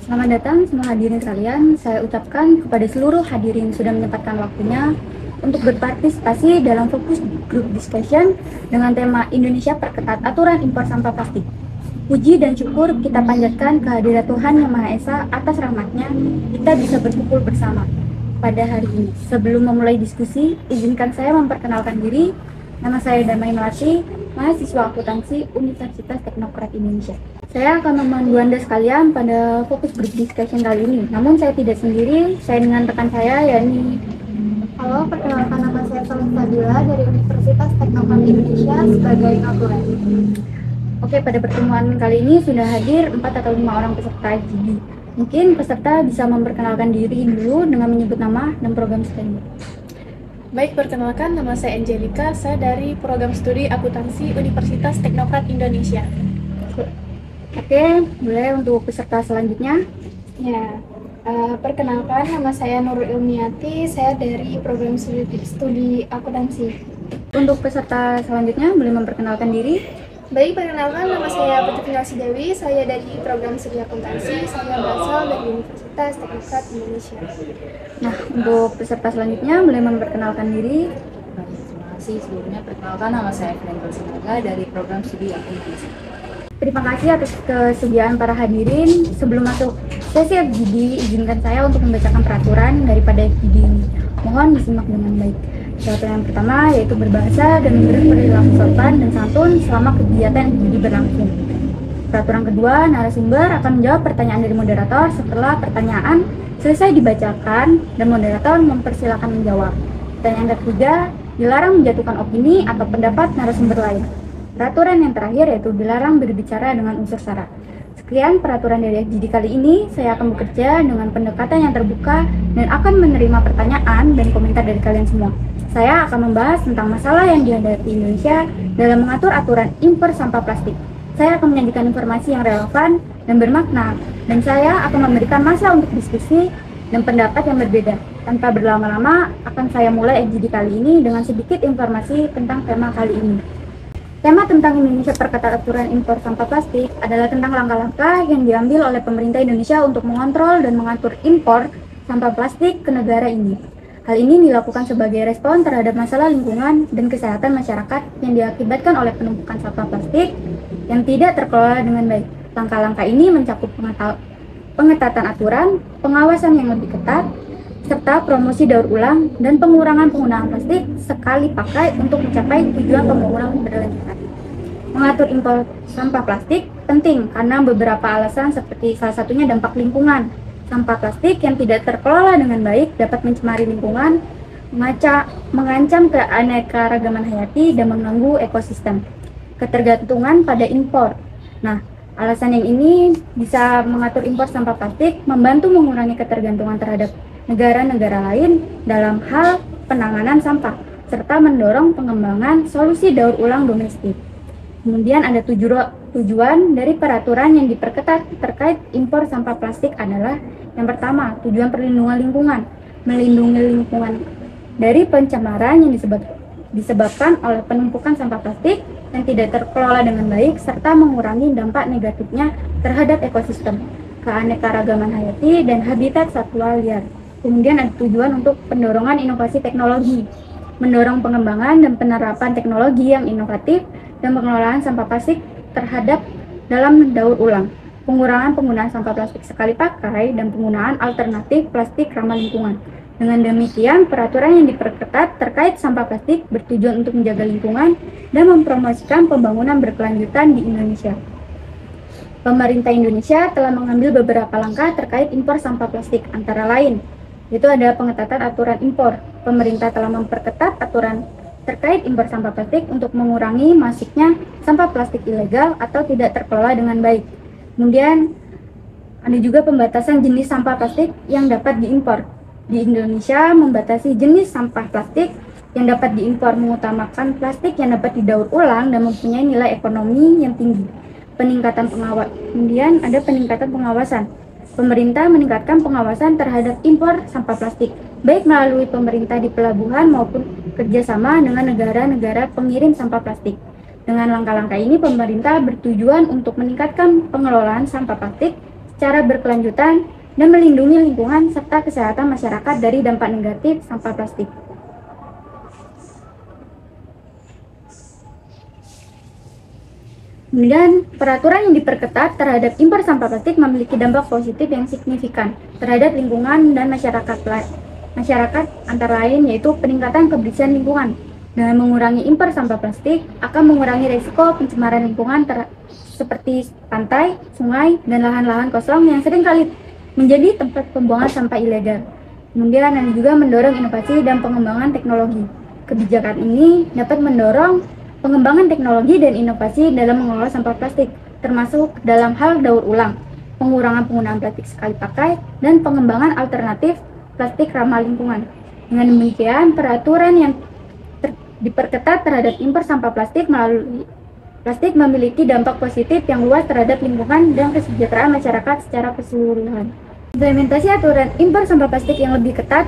Selamat datang semua hadirin sekalian. Saya ucapkan kepada seluruh hadirin sudah menyempatkan waktunya untuk berpartisipasi dalam fokus group discussion dengan tema Indonesia Perketat Aturan Impor Sampah Plastik. Puji dan syukur kita panjatkan kehadirat Tuhan Yang Maha Esa atas rahmatnya kita bisa berkumpul bersama pada hari ini. Sebelum memulai diskusi, izinkan saya memperkenalkan diri. Nama saya Damai Melati, mahasiswa akuntansi Universitas Teknokrat Indonesia. Saya akan memandu Anda sekalian pada fokus group discussion kali ini. Namun saya tidak sendiri, saya dengan rekan saya yakni. Halo, perkenalkan nama saya Salih Fadila dari Universitas Teknokrat Indonesia sebagai notulen. Oke, pada pertemuan kali ini sudah hadir 4 atau 5 orang peserta IGD. Mungkin peserta bisa memperkenalkan diri dulu dengan menyebut nama dan program studi. Baik, perkenalkan nama saya Angelika, saya dari program studi akuntansi Universitas Teknokrat Indonesia. Oke, boleh untuk peserta selanjutnya. Ya, perkenalkan nama saya Nurul Ilmiati, saya dari program studi akuntansi. Untuk peserta selanjutnya boleh memperkenalkan diri. Baik, perkenalkan nama saya Putri Finalsi Dewi, saya dari program studi akuntansi, saya berasal dari Universitas Teknokrat Indonesia. Nah, untuk peserta selanjutnya boleh memperkenalkan diri. Terima kasih. Sebelumnya perkenalkan nama saya Frenkel Sinaga dari program studi akuntansi. Terima kasih atas kesediaan para hadirin. Sebelum masuk sesi FGD, izinkan saya untuk membacakan peraturan daripada FGD ini. Mohon disimak dengan baik. Peraturan yang pertama yaitu berbahasa dan memberi perilaku sopan dan santun selama kegiatan FGD berlangsung. Peraturan kedua, narasumber akan menjawab pertanyaan dari moderator setelah pertanyaan selesai dibacakan dan moderator mempersilakan menjawab. Pertanyaan ketiga, dilarang menjatuhkan opini atau pendapat narasumber lain. Peraturan yang terakhir yaitu dilarang berbicara dengan unsur sara. Sekian peraturan dari FGD kali ini. Saya akan bekerja dengan pendekatan yang terbuka dan akan menerima pertanyaan dan komentar dari kalian semua. Saya akan membahas tentang masalah yang dihadapi Indonesia dalam mengatur aturan impor sampah plastik. Saya akan menyajikan informasi yang relevan dan bermakna, dan saya akan memberikan masa untuk diskusi dan pendapat yang berbeda. Tanpa berlama-lama, akan saya mulai FGD kali ini dengan sedikit informasi tentang tema kali ini. Tema tentang Indonesia Perketat Aturan Impor Sampah Plastik adalah tentang langkah-langkah yang diambil oleh pemerintah Indonesia untuk mengontrol dan mengatur impor sampah plastik ke negara ini. Hal ini dilakukan sebagai respon terhadap masalah lingkungan dan kesehatan masyarakat yang diakibatkan oleh penumpukan sampah plastik yang tidak terkelola dengan baik. Langkah-langkah ini mencakup pengetatan aturan, pengawasan yang lebih ketat, serta promosi daur ulang dan pengurangan penggunaan plastik sekali pakai untuk mencapai tujuan pembangunan berkelanjutan. Mengatur impor sampah plastik penting karena beberapa alasan seperti salah satunya dampak lingkungan. Sampah plastik yang tidak terkelola dengan baik dapat mencemari lingkungan, mengancam keanekaragaman hayati dan mengganggu ekosistem. Ketergantungan pada impor. Nah, alasan yang ini bisa mengatur impor sampah plastik membantu mengurangi ketergantungan terhadap negara-negara lain dalam hal penanganan sampah, serta mendorong pengembangan solusi daur ulang domestik. Kemudian ada tujuan dari peraturan yang diperketat terkait impor sampah plastik adalah yang pertama, tujuan perlindungan lingkungan, melindungi lingkungan dari pencemaran yang disebabkan oleh penumpukan sampah plastik yang tidak terkelola dengan baik, serta mengurangi dampak negatifnya terhadap ekosistem, keanekaragaman hayati, dan habitat satwa liar. Kemudian ada tujuan untuk pendorongan inovasi teknologi, mendorong pengembangan dan penerapan teknologi yang inovatif dan pengelolaan sampah plastik terhadap dalam daur ulang, pengurangan penggunaan sampah plastik sekali pakai, dan penggunaan alternatif plastik ramah lingkungan. Dengan demikian, peraturan yang diperketat terkait sampah plastik bertujuan untuk menjaga lingkungan dan mempromosikan pembangunan berkelanjutan di Indonesia. Pemerintah Indonesia telah mengambil beberapa langkah terkait impor sampah plastik, antara lain itu ada pengetatan aturan impor. Pemerintah telah memperketat aturan terkait impor sampah plastik untuk mengurangi masuknya sampah plastik ilegal atau tidak terkelola dengan baik. Kemudian ada juga pembatasan jenis sampah plastik yang dapat diimpor. Di Indonesia membatasi jenis sampah plastik yang dapat diimpor, mengutamakan plastik yang dapat didaur ulang dan mempunyai nilai ekonomi yang tinggi. Kemudian ada peningkatan pengawasan. Pemerintah meningkatkan pengawasan terhadap impor sampah plastik, baik melalui pemerintah di pelabuhan maupun kerjasama dengan negara-negara pengirim sampah plastik. Dengan langkah-langkah ini, pemerintah bertujuan untuk meningkatkan pengelolaan sampah plastik secara berkelanjutan dan melindungi lingkungan serta kesehatan masyarakat dari dampak negatif sampah plastik. Kemudian, peraturan yang diperketat terhadap impor sampah plastik memiliki dampak positif yang signifikan terhadap lingkungan dan masyarakat antara lain yaitu peningkatan kebersihan lingkungan. Dengan mengurangi impor sampah plastik akan mengurangi risiko pencemaran lingkungan seperti pantai, sungai, dan lahan-lahan kosong yang seringkali menjadi tempat pembuangan sampah ilegal. Kemudian ada juga mendorong inovasi dan pengembangan teknologi. Kebijakan ini dapat mendorong pengembangan teknologi dan inovasi dalam mengelola sampah plastik, termasuk dalam hal daur ulang, pengurangan penggunaan plastik sekali pakai, dan pengembangan alternatif plastik ramah lingkungan. Dengan demikian, peraturan yang diperketat terhadap impor sampah plastik memiliki dampak positif yang luas terhadap lingkungan dan kesejahteraan masyarakat secara keseluruhan. Implementasi aturan impor sampah plastik yang lebih ketat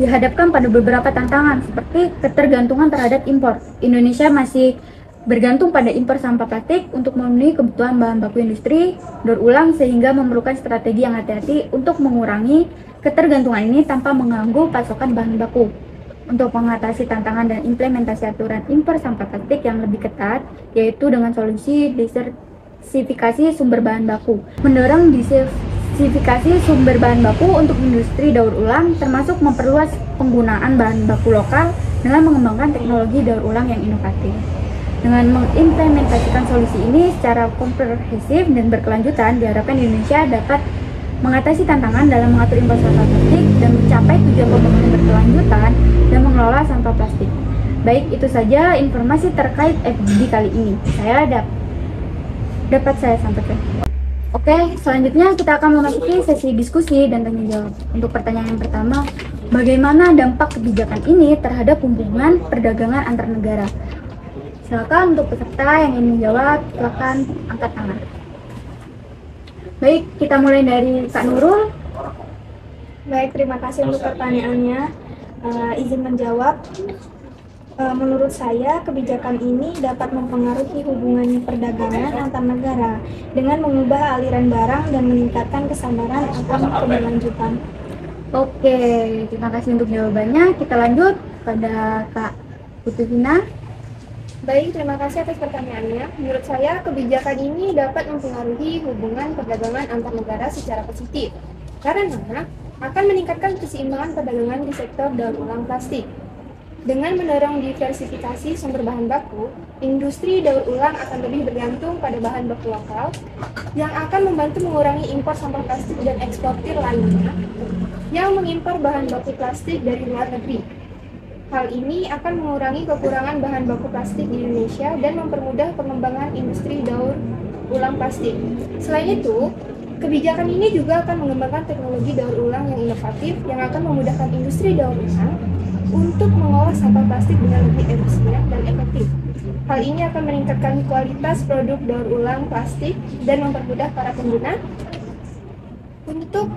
dihadapkan pada beberapa tantangan seperti ketergantungan terhadap impor. Indonesia masih bergantung pada impor sampah plastik untuk memenuhi kebutuhan bahan baku industri daur ulang sehingga memerlukan strategi yang hati-hati untuk mengurangi ketergantungan ini tanpa mengganggu pasokan bahan baku. Untuk mengatasi tantangan dan implementasi aturan impor sampah plastik yang lebih ketat, yaitu dengan solusi diversifikasi sumber bahan baku. Mendorong diversifikasi sumber bahan baku untuk industri daur ulang, termasuk memperluas penggunaan bahan baku lokal dengan mengembangkan teknologi daur ulang yang inovatif. Dengan mengimplementasikan solusi ini secara komprehensif dan berkelanjutan, diharapkan Indonesia dapat mengatasi tantangan dalam mengatur impor sampah plastik dan mencapai tujuan pembangunan berkelanjutan dan mengelola sampah plastik. Baik, itu saja informasi terkait FGD kali ini. Dapat saya sampaikan. Oke, selanjutnya kita akan memasuki sesi diskusi dan tanya jawab. Untuk pertanyaan yang pertama, bagaimana dampak kebijakan ini terhadap hubungan perdagangan antar negara? Silakan untuk peserta yang ingin menjawab, silakan angkat tangan. Baik, kita mulai dari Kak Nurul. Baik, terima kasih untuk pertanyaannya. Izin menjawab. Menurut saya, kebijakan ini dapat mempengaruhi hubungan perdagangan antar negara dengan mengubah aliran barang dan meningkatkan kesabaran akan keberlanjutan. Oke, terima kasih untuk jawabannya. Kita lanjut pada Kak Putri-Vina. Baik, terima kasih atas pertanyaannya. Menurut saya, kebijakan ini dapat mempengaruhi hubungan perdagangan antar negara secara positif karena akan meningkatkan keseimbangan perdagangan di sektor daur ulang plastik. Dengan mendorong diversifikasi sumber bahan baku, industri daur ulang akan lebih bergantung pada bahan baku lokal yang akan membantu mengurangi impor sampah plastik dan eksportir lainnya yang mengimpor bahan baku plastik dari luar negeri. Hal ini akan mengurangi kekurangan bahan baku plastik di Indonesia dan mempermudah pengembangan industri daur ulang plastik. Selain itu, kebijakan ini juga akan mengembangkan teknologi daur ulang yang inovatif yang akan memudahkan industri daur ulang untuk mengolah sampah plastik dengan lebih efisien dan efektif. Hal ini akan meningkatkan kualitas produk daur ulang plastik dan mempermudah para pengguna untuk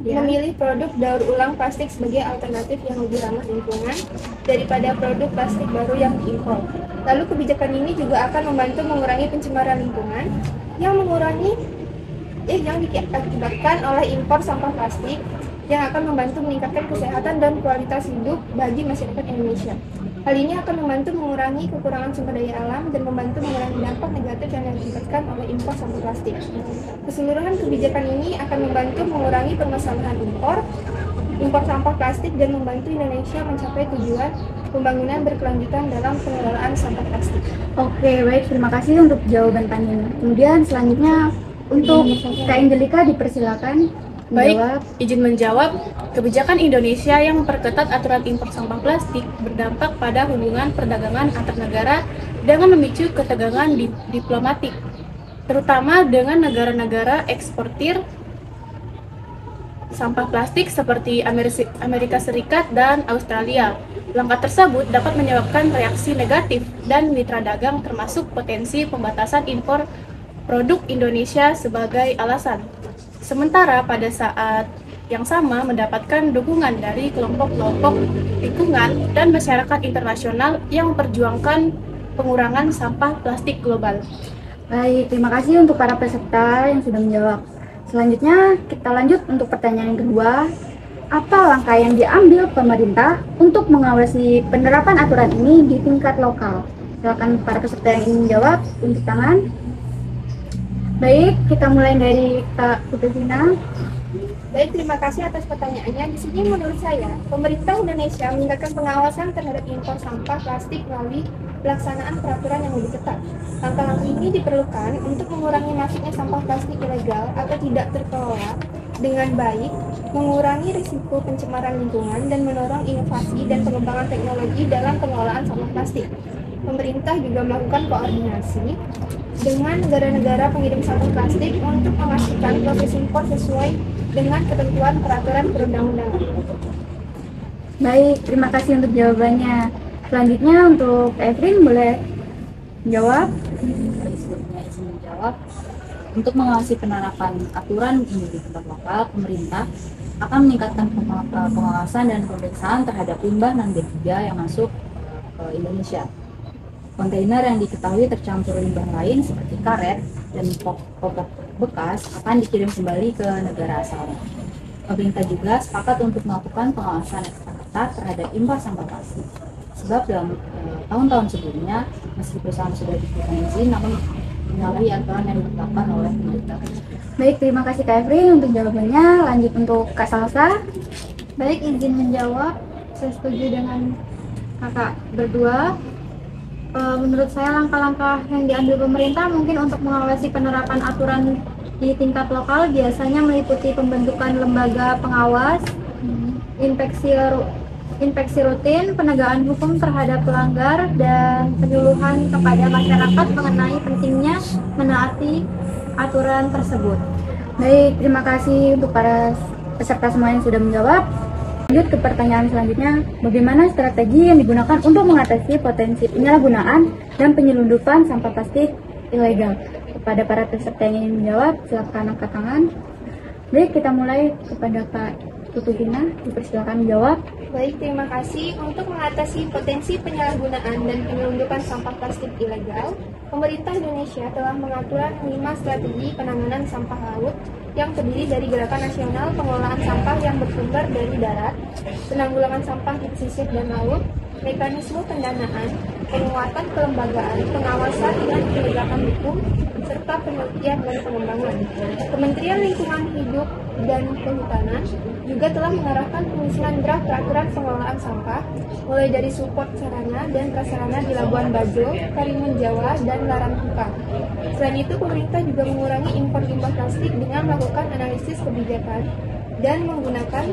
memilih produk daur ulang plastik sebagai alternatif yang lebih ramah lingkungan daripada produk plastik baru yang diimpor. Lalu kebijakan ini juga akan membantu mengurangi pencemaran lingkungan yang diakibatkan oleh impor sampah plastik yang akan membantu meningkatkan kesehatan dan kualitas hidup bagi masyarakat Indonesia. Hal ini akan membantu mengurangi kekurangan sumber daya alam dan membantu mengurangi dampak negatif yang diakibatkan oleh impor sampah plastik. Keseluruhan kebijakan ini akan membantu mengurangi permasalahan impor sampah plastik dan membantu Indonesia mencapai tujuan pembangunan berkelanjutan dalam pengelolaan sampah plastik. Oke, baik, terima kasih untuk jawaban tanya. Kemudian selanjutnya untuk Kak Angelika dipersilakan. Baik, izin menjawab. Kebijakan Indonesia yang memperketat aturan impor sampah plastik berdampak pada hubungan perdagangan antar negara dengan memicu ketegangan diplomatik, terutama dengan negara-negara eksportir sampah plastik seperti Amerika Serikat dan Australia. Langkah tersebut dapat menyebabkan reaksi negatif dan mitra dagang termasuk potensi pembatasan impor produk Indonesia sebagai alasan. Sementara pada saat yang sama mendapatkan dukungan dari kelompok-kelompok lingkungan dan masyarakat internasional yang memperjuangkan pengurangan sampah plastik global. Baik, terima kasih untuk para peserta yang sudah menjawab. Selanjutnya kita lanjut untuk pertanyaan yang kedua. Apa langkah yang diambil pemerintah untuk mengawasi penerapan aturan ini di tingkat lokal? Silakan para peserta yang ingin menjawab, tunjuk tangan. Baik, kita mulai dari Kak Putri. Baik, terima kasih atas pertanyaannya. Di sini menurut saya, pemerintah Indonesia meningkatkan pengawasan terhadap impor sampah plastik melalui pelaksanaan peraturan yang lebih ketat. Langkah-langkah ini diperlukan untuk mengurangi masuknya sampah plastik ilegal atau tidak terkelola dengan baik, mengurangi risiko pencemaran lingkungan, dan mendorong inovasi dan pengembangan teknologi dalam pengelolaan sampah plastik. Pemerintah juga melakukan koordinasi dengan negara-negara pengirim sampah plastik untuk memastikan proses impor sesuai dengan ketentuan peraturan perundang-undangan. Baik, terima kasih untuk jawabannya. Selanjutnya untuk Evrin boleh menjawab. Sebelumnya izin menjawab. Untuk mengawasi penerapan aturan ini di tingkat lokal, pemerintah akan meningkatkan pengawasan dan pemeriksaan terhadap limbah non-B3 yang masuk ke Indonesia. Kontainer yang diketahui tercampur limbah lain seperti karet dan popok bekas akan dikirim kembali ke negara asalnya. Pemerintah juga sepakat untuk melakukan pengawasan ekstra ketat terhadap impor sampah plastik. Sebab dalam tahun-tahun sebelumnya, meski perusahaan sudah diberikan izin, namun menyalahi aturan yang ditetapkan oleh pemerintah. Baik, terima kasih Kak Evrin untuk jawabannya. Lanjut untuk Kak Salsa. Baik, izin menjawab. Saya setuju dengan kakak berdua. Menurut saya langkah-langkah yang diambil pemerintah mungkin untuk mengawasi penerapan aturan di tingkat lokal biasanya meliputi pembentukan lembaga pengawas, inspeksi rutin, penegakan hukum terhadap pelanggar, dan penyuluhan kepada masyarakat mengenai pentingnya menaati aturan tersebut. Baik, terima kasih untuk para peserta semua yang sudah menjawab. Lanjut ke pertanyaan selanjutnya, bagaimana strategi yang digunakan untuk mengatasi potensi penyalahgunaan dan penyelundupan sampah plastik ilegal? Kepada para peserta yang ingin menjawab, silakan angkat tangan. Baik, kita mulai kepada Kak Putri, dipersilakan menjawab. Baik, terima kasih. Untuk mengatasi potensi penyalahgunaan dan penyelundupan sampah plastik ilegal, pemerintah Indonesia telah mengatur 5 strategi penanganan sampah laut yang terdiri dari Gerakan Nasional Pengelolaan Sampah yang bersumber dari darat, penanggulangan sampah di pesisir dan laut, mekanisme pendanaan, penguatan kelembagaan, pengawasan dan penegakan hukum, serta penelitian dan pengembangan. Kementerian Lingkungan Hidup dan Kehutanan juga telah mengarahkan penyusunan draft peraturan pengelolaan sampah, mulai dari support sarana dan prasarana di Labuan Bajo, Karimun Jawa, dan Larantuka. Selain itu, pemerintah juga mengurangi impor limbah plastik dengan melakukan analisis kebijakan dan menggunakan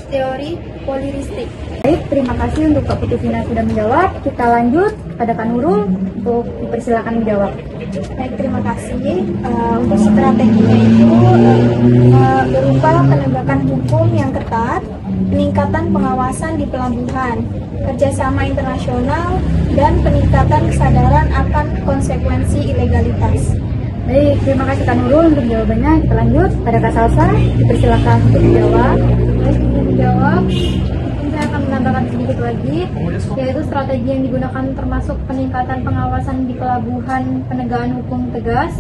teori poliristik. Baik, terima kasih untuk Kak Putri sudah menjawab. Kita lanjut pada Kak Nurul untuk dipersilakan menjawab. Baik, terima kasih. Untuk strateginya itu berupa penegakan hukum yang ketat, peningkatan pengawasan di pelabuhan, kerjasama internasional, dan peningkatan kesadaran akan konsekuensi ilegalitas. Baik, terima kasih Kak Nurul untuk jawabannya. Kita lanjut pada Kak Salsa, dipersilakan untuk menjawab. Baik, untuk menjawab, mungkin saya akan menambahkan sedikit lagi, yaitu strategi yang digunakan termasuk peningkatan pengawasan di pelabuhan, penegakan hukum tegas,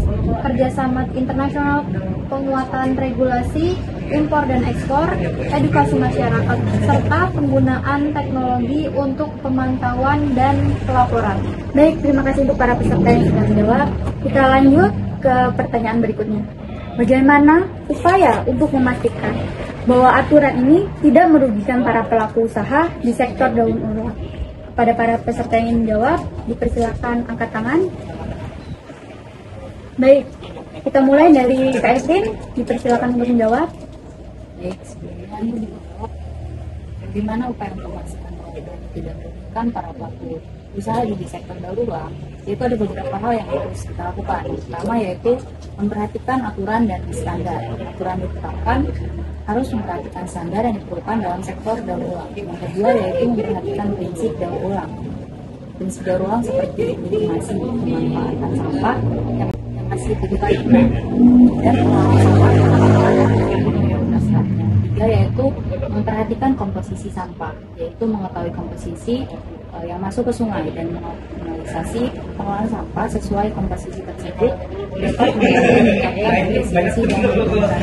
kerjasama internasional, penguatan regulasi, impor dan ekspor, edukasi masyarakat, serta penggunaan teknologi untuk pemantauan dan pelaporan. Baik, terima kasih untuk para peserta yang sudah menjawab. Kita lanjut ke pertanyaan berikutnya. Bagaimana upaya untuk memastikan bahwa aturan ini tidak merugikan para pelaku usaha di sektor daur ulang? Pada para peserta yang ingin menjawab, dipersilakan angkat tangan. Baik, kita mulai dari Kak Evrin, dipersilakan untuk menjawab. Baik, sebelumnya ini dijawab bagaimana upaya untuk memastikan bahwa tidak merugikan para pelaku usaha di sektor daur ulang. Yaitu ada beberapa hal yang harus kita lakukan. Pertama yaitu memperhatikan aturan dan standar. Aturan ditetapkan harus memperhatikan standar yang diperlukan dalam sektor daur ulang. Yang kedua yaitu memperhatikan prinsip daur ulang. Prinsip daur ulang seperti minimasi pemanfaatan sampah yang masih digunakan dan pengelolaan sampah yang ketiga yaitu memperhatikan komposisi sampah, yaitu mengetahui komposisi yang masuk ke sungai dan mengoptimalisasi pengolahan sampah sesuai komposisi tersebut dapat meningkatkan efisiensi dan pengelolaan.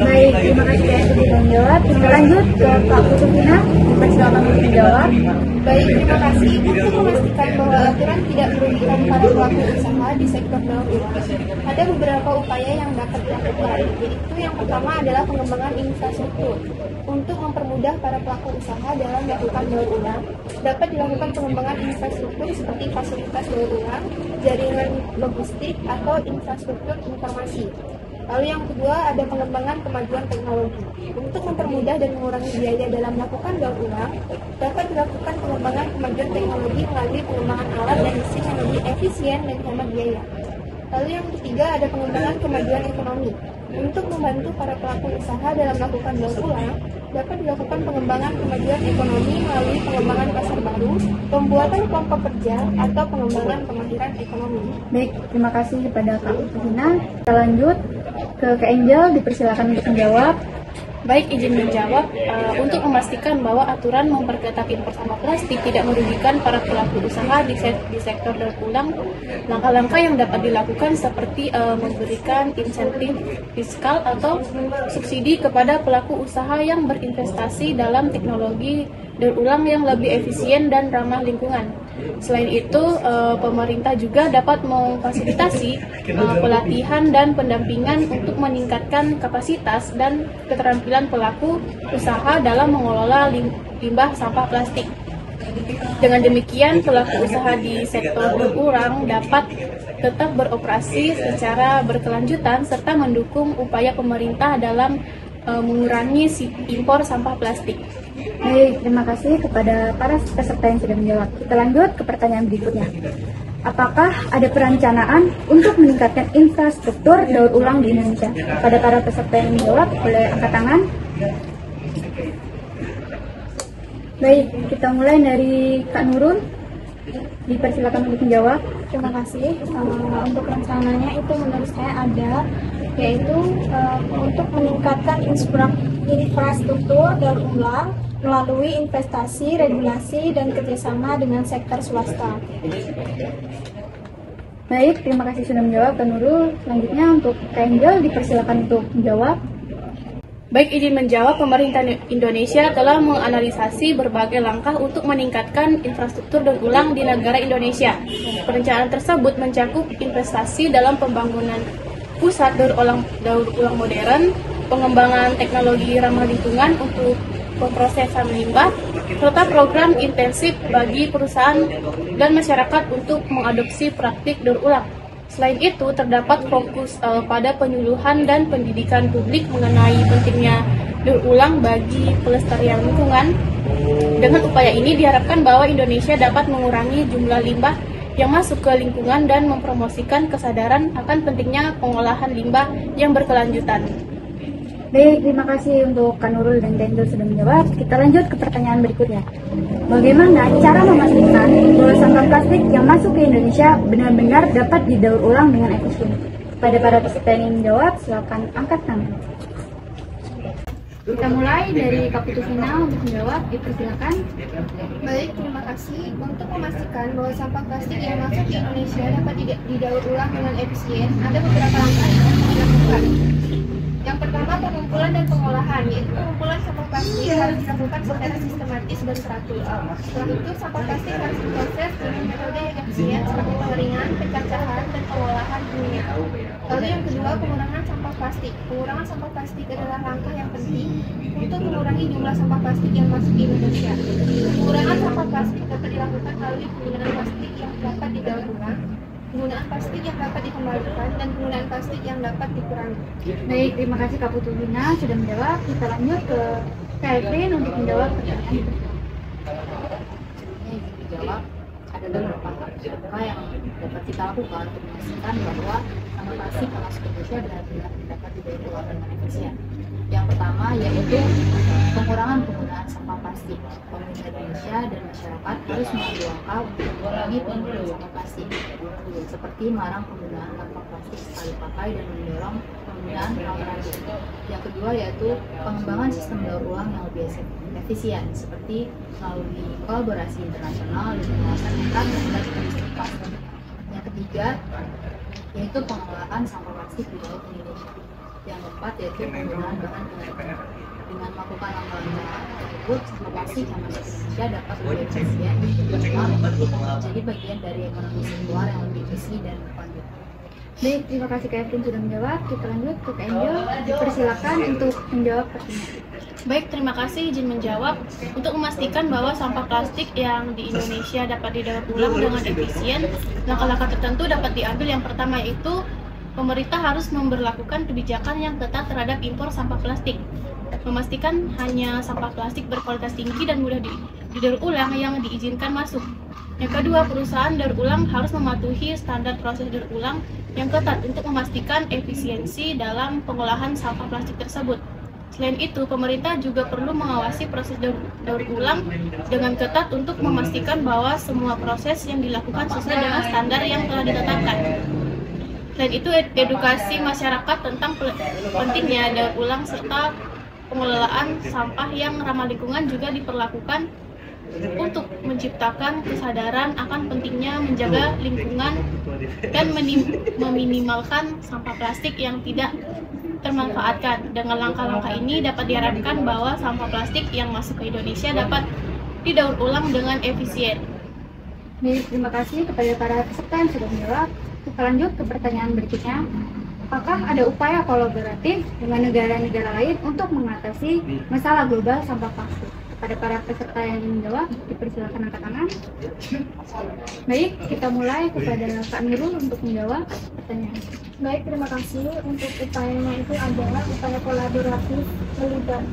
Baik, terima kasih ya sudah menjawab. Kita lanjut ke Pak Putufina. Dipersilakan untuk menjawab. Baik, terima kasih. Untuk memastikan bahwa aturan tidak merugikan para pelaku usaha di sektor daur ulang, ada beberapa upaya yang dapat dilakukan, yaitu yang pertama adalah pengembangan infrastruktur. Untuk mempermudah para pelaku usaha dalam melakukan daur ulang, dapat dilakukan pengembangan infrastruktur seperti fasilitas daur ulang, jaringan logistik, atau infrastruktur informasi. Lalu yang kedua ada pengembangan kemajuan teknologi. Untuk mempermudah dan mengurangi biaya dalam melakukan daur ulang, dapat dilakukan pengembangan kemajuan teknologi melalui pengembangan alat dan mesin yang lebih efisien dan hemat biaya. Lalu yang ketiga ada pengembangan kemajuan ekonomi. Untuk membantu para pelaku usaha dalam melakukan daur ulang, dapat dilakukan pengembangan kemajuan ekonomi melalui pengembangan pasar baru, pembuatan kelompok kerja, atau pengembangan kemahiran ekonomi. Baik, terima kasih kepada Kak Putufina. Kita lanjut ke Kak Angel. Dipersilakan untuk menjawab. Baik, izin menjawab. Untuk memastikan bahwa aturan memperketat impor sampah plastik tidak merugikan para pelaku usaha di sektor daur ulang, langkah-langkah yang dapat dilakukan seperti memberikan insentif fiskal atau subsidi kepada pelaku usaha yang berinvestasi dalam teknologi daur ulang yang lebih efisien dan ramah lingkungan. Selain itu, pemerintah juga dapat memfasilitasi pelatihan dan pendampingan untuk meningkatkan kapasitas dan keterampilan pelaku usaha dalam mengelola limbah sampah plastik. Dengan demikian, pelaku usaha di sektor daur ulang dapat tetap beroperasi secara berkelanjutan serta mendukung upaya pemerintah dalam mengurangi impor sampah plastik. Baik, terima kasih kepada para peserta yang sudah menjawab. Kita lanjut ke pertanyaan berikutnya. Apakah ada perencanaan untuk meningkatkan infrastruktur daur ulang di Indonesia? Pada para peserta yang menjawab, boleh angkat tangan. Baik, kita mulai dari Kak Nurul. Dipersilakan untuk menjawab. Terima kasih. Untuk rencananya itu menurut saya ada, yaitu untuk meningkatkan infrastruktur daur ulang melalui investasi, regulasi, dan kerjasama dengan sektor swasta. Baik, terima kasih sudah menjawab Kak Nurul. Selanjutnya untuk Kak Angel, dipersilakan untuk menjawab. Baik, izin menjawab. Pemerintah Indonesia telah menganalisasi berbagai langkah untuk meningkatkan infrastruktur daur ulang di negara Indonesia. Perencanaan tersebut mencakup investasi dalam pembangunan pusat daur ulang modern, pengembangan teknologi ramah lingkungan untuk pemrosesan limbah, serta program intensif bagi perusahaan dan masyarakat untuk mengadopsi praktik daur ulang. Selain itu, terdapat fokus pada penyuluhan dan pendidikan publik mengenai pentingnya daur ulang bagi pelestarian lingkungan. Dengan upaya ini diharapkan bahwa Indonesia dapat mengurangi jumlah limbah yang masuk ke lingkungan dan mempromosikan kesadaran akan pentingnya pengolahan limbah yang berkelanjutan. Baik, terima kasih untuk Kak Nurul dan Kak Angel sudah menjawab. Kita lanjut ke pertanyaan berikutnya. Bagaimana cara memastikan bahwa sampah plastik yang masuk ke Indonesia benar-benar dapat didaur ulang dengan efisien? Pada para peserta yang ingin menjawab, silakan angkat tangan. Kita mulai dari Kak Putufina untuk menjawab. Dipersilakan. Baik, terima kasih. Untuk memastikan bahwa sampah plastik yang masuk ke Indonesia dapat didaur ulang dengan efisien, ada beberapa langkah yang harus dilakukan. Yang pertama, pengumpulan dan pengolahan, yaitu pengumpulan sampah plastik harus dilakukan secara sistematis dan teratur. Setelah itu, sampah plastik harus diproses dengan metode yang efisien seperti pengeringan, pencacahan, dan pengolahan kimia. Lalu yang kedua, pengurangan sampah plastik. Pengurangan sampah plastik adalah langkah yang penting untuk mengurangi jumlah sampah plastik yang masuk ke Indonesia. Pengurangan sampah plastik dapat dilakukan melalui penggunaan plastik yang dapat didaur ulang, penggunaan plastik yang dapat dikembalikan, dan penggunaan plastik yang dapat dikurangi. Baik, terima kasih Kak Putufina sudah menjawab. Kita lanjut ke Kak Evelyn untuk menjawab pertanyaan itu. Yang dijawab ada beberapa hal yang dapat kita lakukan untuk memastikan bahwa sampah plastik yang masuk ke Indonesia benar-benar dapat didaur ulang dengan efisien. Yang pertama yaitu pengurangan penggunaan sampah plastik. Pemerintah Indonesia dan masyarakat harus mengambil langkah untuk mengurangi penggunaan sampah plastik, seperti melarang penggunaan kantong plastik sekali pakai dan mendorong penggunaan alternatif. Yang kedua yaitu pengembangan sistem daur ulang yang lebih efisien, seperti melalui kolaborasi internasional dan pengawasan ketat terhadap industri plastik. Yang ketiga yaitu pengelolaan sampah plastik di laut Indonesia. Yang keempat yaitu penggunaan bahan pengganti. Dengan melakukan langkah-langkah tersebut, sampah plastik yang masuk ke Indonesia dapat lebih efisien menjadi bagian dari ekonomi sirkular yang lebih bersih dan berkelanjutan. Baik, terima kasih Kak Evelyn sudah menjawab. Kita lanjut ke Kak Angel. Dipersilakan untuk menjawab pertanyaan. Baik, terima kasih izin menjawab. Untuk memastikan bahwa sampah plastik yang di Indonesia dapat didaur ulang dengan efisien, langkah-langkah tertentu dapat diambil. Yang pertama yaitu pemerintah harus memberlakukan kebijakan yang ketat terhadap impor sampah plastik. Memastikan hanya sampah plastik berkualitas tinggi dan mudah didaur ulang yang diizinkan masuk. Yang kedua, perusahaan daur ulang harus mematuhi standar proses daur ulang yang ketat untuk memastikan efisiensi dalam pengolahan sampah plastik tersebut. Selain itu, pemerintah juga perlu mengawasi proses daur ulang dengan ketat untuk memastikan bahwa semua proses yang dilakukan sesuai dengan standar yang telah ditetapkan. Selain itu, edukasi masyarakat tentang pentingnya daur ulang serta pengelolaan sampah yang ramah lingkungan juga diperlakukan untuk menciptakan kesadaran akan pentingnya menjaga lingkungan dan meminimalkan sampah plastik yang tidak termanfaatkan. Dengan langkah-langkah ini dapat diharapkan bahwa sampah plastik yang masuk ke Indonesia dapat didaur ulang dengan efisien. Baik, terima kasih kepada para peserta yang sudah menjawab. Kita lanjut ke pertanyaan berikutnya. Apakah ada upaya kolaboratif dengan negara-negara lain untuk mengatasi masalah global sampah plastik? Kepada para peserta yang ingin menjawab, dipersilakan angkat tangan. Baik, kita mulai kepada Kak Nurul untuk menjawab pertanyaan. Baik, terima kasih. Untuk upayanya itu adalah upaya kolaboratif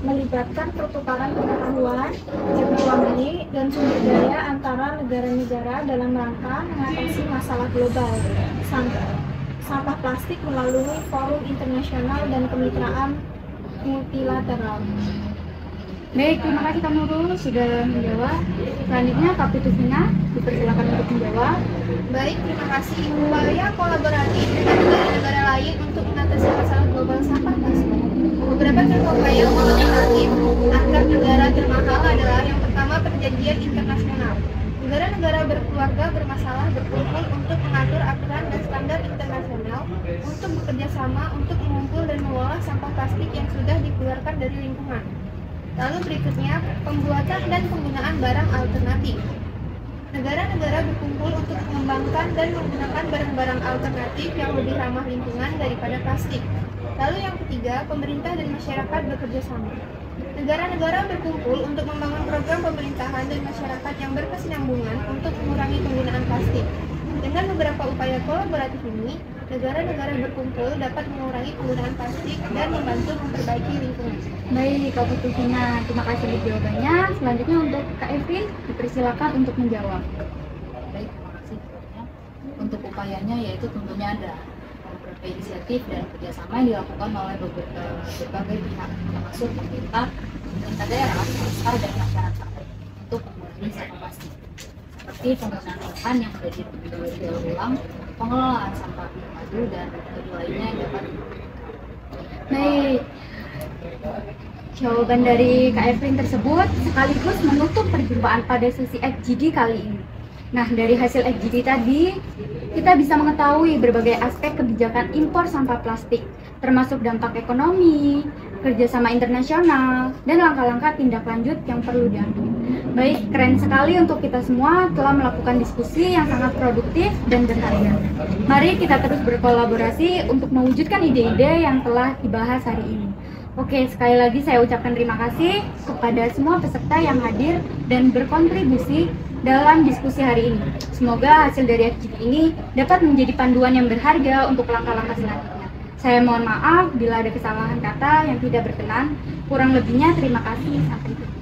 melibatkan pertukaran pengetahuan, teknologi, dan sumber daya antara negara-negara dalam rangka mengatasi masalah global sampah plastik melalui forum internasional dan kemitraan multilateral. Baik, terima kasih Kak Nurul sudah menjawab. Selanjutnya Kak Pitufina, dipersilakan untuk menjawab. Baik, terima kasih. Upaya kolaboratif dengan negara-negara lain untuk mengatasi masalah global sampah plastik. Beberapa contoh upaya kolaboratif antar negara termahal adalah yang pertama perjanjian internasional. Negara-negara berkeluarga bermasalah berkumpul untuk mengatur aturan dan standar internasional untuk bekerja sama untuk mengumpul dan mengolah sampah plastik yang sudah dikeluarkan dari lingkungan. Lalu berikutnya, pembuatan dan penggunaan barang alternatif. Negara-negara berkumpul untuk mengembangkan dan menggunakan barang-barang alternatif yang lebih ramah lingkungan daripada plastik. Lalu yang ketiga, pemerintah dan masyarakat bekerja sama. Negara-negara berkumpul untuk membangun program pemerintahan dan masyarakat yang berkesinambungan untuk mengurangi penggunaan plastik. Dengan beberapa upaya kolaboratif ini, negara-negara berkumpul dapat mengurangi penggunaan plastik dan membantu memperbaiki lingkungan. Baik, Kak Pitufina, terima kasih untuk jawabannya. Selanjutnya untuk Kak Evelyn, dipersilakan untuk menjawab. Baik, terima kasih. Untuk upayanya yaitu tentunya ada beberapa inisiatif dan kerjasama yang dilakukan oleh berbagai pihak, termasuk pemerintah daerah, swasta, dan masyarakat untuk mengurangi sampah plastik. Seperti penggunaan bahan yang sudah didaur ulang, pengelolaan sampah madu, dan metode lainnya yang dapat. Baik, jawaban dari Kak Evelyn tersebut sekaligus menutup perjumpaan pada sesi FGD kali ini. Nah, dari hasil FGD tadi, kita bisa mengetahui berbagai aspek kebijakan impor sampah plastik, termasuk dampak ekonomi, kerjasama internasional, dan langkah-langkah tindak lanjut yang perlu diambil. Baik, keren sekali untuk kita semua telah melakukan diskusi yang sangat produktif dan berharga. Mari kita terus berkolaborasi untuk mewujudkan ide-ide yang telah dibahas hari ini. Oke, sekali lagi saya ucapkan terima kasih kepada semua peserta yang hadir dan berkontribusi dalam diskusi hari ini. Semoga hasil dari FGD ini dapat menjadi panduan yang berharga untuk langkah-langkah selanjutnya. Saya mohon maaf bila ada kesalahan kata yang tidak berkenan. Kurang lebihnya terima kasih. Sampai jumpa.